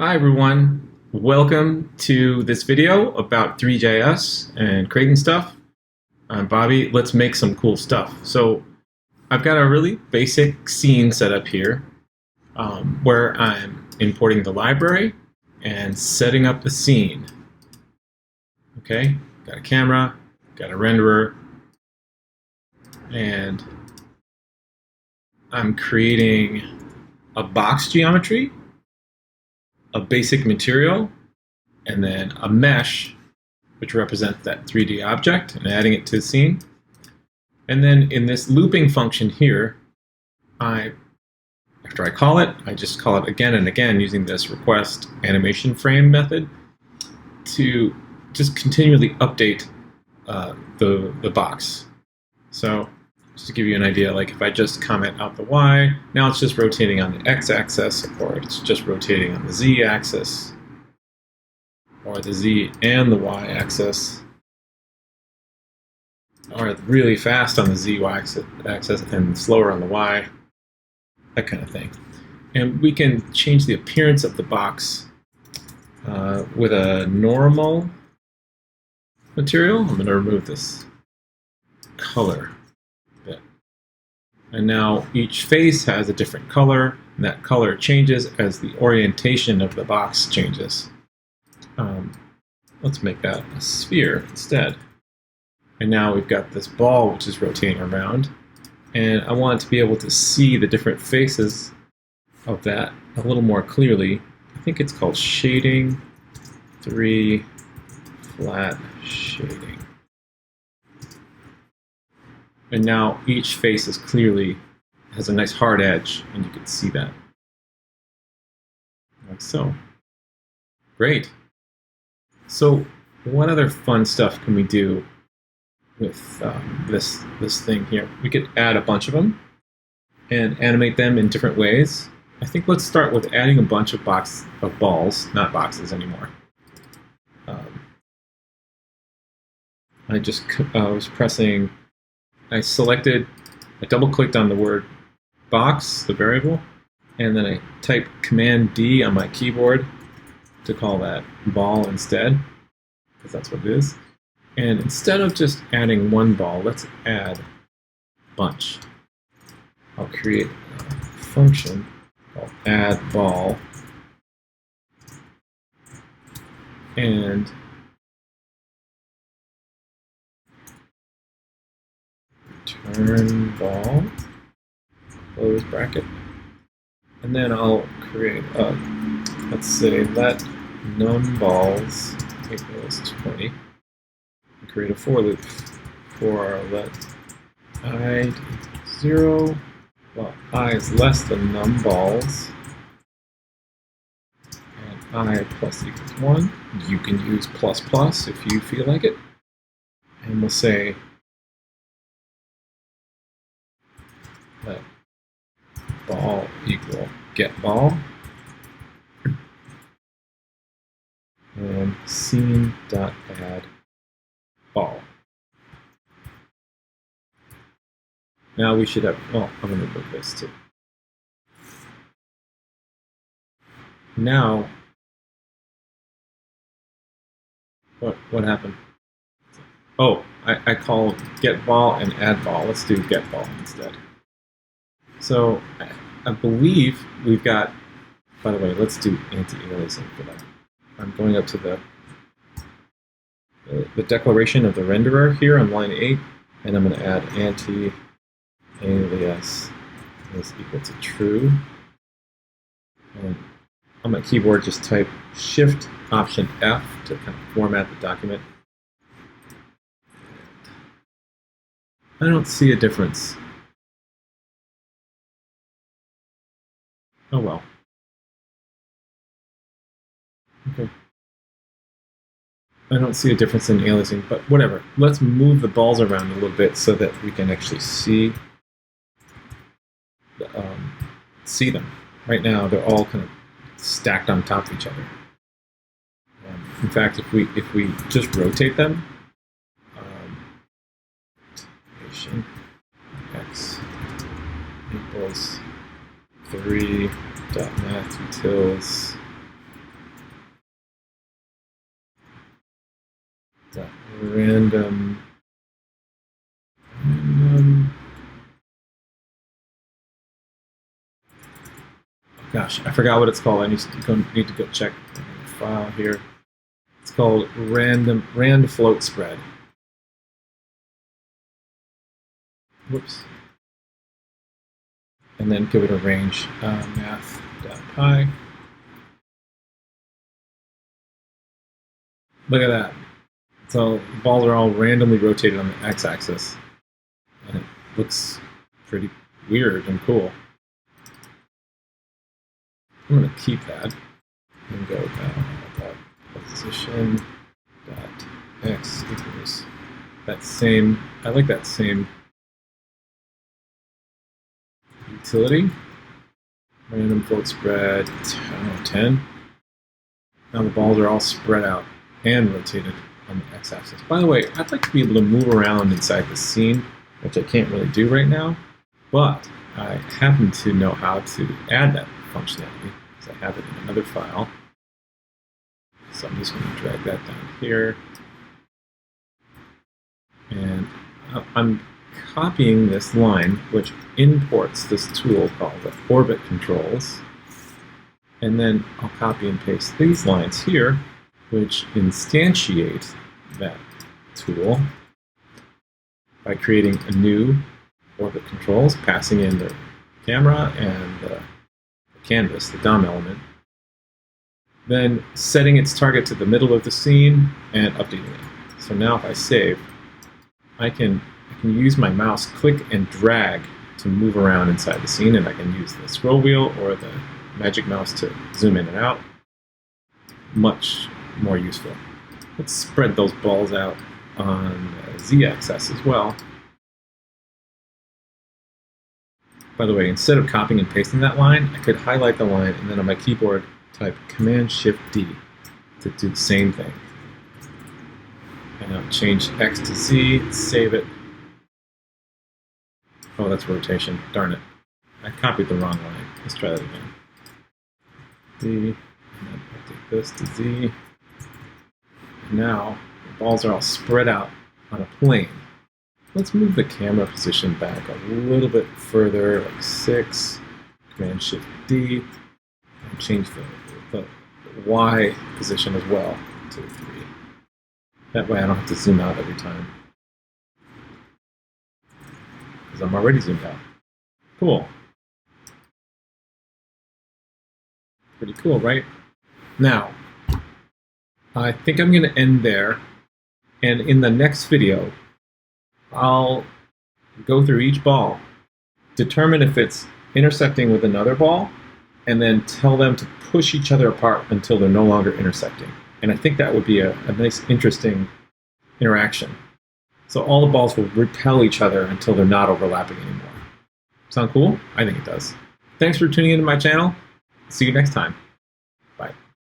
Hi everyone, welcome to this video about Three.js and creating stuff. I'm Bobby. Let's make some cool stuff. So I've got a really basic scene set up here where I'm importing the library and setting up the scene. Okay, got a camera, got a renderer, and I'm creating a box geometry, a basic material, and then a mesh, which represents that 3D object, and adding it to the scene. And then in this looping function here, after I call it, I just call it again and again using this request animation frame method to just continually update the box. So just to give you an idea, like if I just comment out the Y, now it's just rotating on the X-axis, or it's just rotating on the Z-axis, or the Z and the Y-axis, or really fast on the Z-axis and slower on the Y, that kind of thing. And we can change the appearance of the box with a normal material. I'm going to remove this color bit. And now each face has a different color, and that color changes as the orientation of the box changes. Let's make that a sphere instead. And now we've got this ball which is rotating around, and I want to be able to see the different faces of that a little more clearly. I think it's called shading, 3 flat shading. And now each face is clearly has a nice hard edge, and you can see that. Like so. Great. So what other fun stuff can we do with this thing here? We could add a bunch of them and animate them in different ways. I think let's start with adding a bunch of balls, not boxes anymore. I double-clicked on the word box, the variable, and then I typed Command D on my keyboard to call that ball instead, because that's what it is. And instead of just adding one ball, let's add a bunch. I'll create a function called add ball, and return ball, close bracket. And then I'll create let's say let numballs equals 20. And create a for loop for let I 0, well, I is less than numballs, and I plus equals 1. You can use plus plus if you feel like it. And we'll say let ball equal get ball, and scene.add ball. Now we should have, well, I'm going to remove this too. Now, what happened? Oh, I called get ball and add ball. Let's do get ball instead. So I believe we've got, by the way, let's do anti-aliasing for that. I'm going up to the declaration of the renderer here on line 8, and I'm going to add anti-alias is equal to true. And on my keyboard, just type Shift Option F to kind of format the document. I don't see a difference. Oh well. Okay. I don't see a difference in aliasing, but whatever. Let's move the balls around a little bit so that we can actually see them. Right now, they're all kind of stacked on top of each other. In fact, if we just rotate them, x equals 3.matutils random. Gosh, I forgot what it's called. I need to go check the file here. It's called rand float spread. Whoops. And then give it a range, math.py. Look at that. So the balls are all randomly rotated on the x-axis. And it looks pretty weird and cool. I'm going to keep that and go position dot x equals that same. I like that same utility. Random float spread 10. Now the balls are all spread out and rotated on the x-axis. By the way, I'd like to be able to move around inside the scene, which I can't really do right now, but I happen to know how to add that functionality because I have it in another file. So I'm just going to drag that down here. And I'm copying this line, which imports this tool called the orbit controls. And then I'll copy and paste these lines here, which instantiate that tool by creating a new orbit controls, passing in the camera and the canvas, the DOM element, then setting its target to the middle of the scene and updating it. So now if I save, I can use my mouse, click and drag to move around inside the scene, and I can use the scroll wheel or the magic mouse to zoom in and out. Much more useful. Let's spread those balls out on the z-axis as well. By the way, instead of copying and pasting that line, I could highlight the line and then on my keyboard type Command-Shift-D to do the same thing. And I'll change X to Z, save it. Oh, that's rotation. Darn it. I copied the wrong line. Let's try that again. D, and then I'll take this to Z. Now, the balls are all spread out on a plane. Let's move the camera position back a little bit further, like 6, Command-Shift-D, and change the Y position as well to 3. That way I don't have to zoom out every time, because I'm already zoomed out. Cool. Pretty cool, right? Now, I think I'm going to end there, and in the next video, I'll go through each ball, determine if it's intersecting with another ball, and then tell them to push each other apart until they're no longer intersecting. And I think that would be a nice, interesting interaction. So all the balls will repel each other until they're not overlapping anymore. Sound cool? I think it does. Thanks for tuning into my channel. See you next time.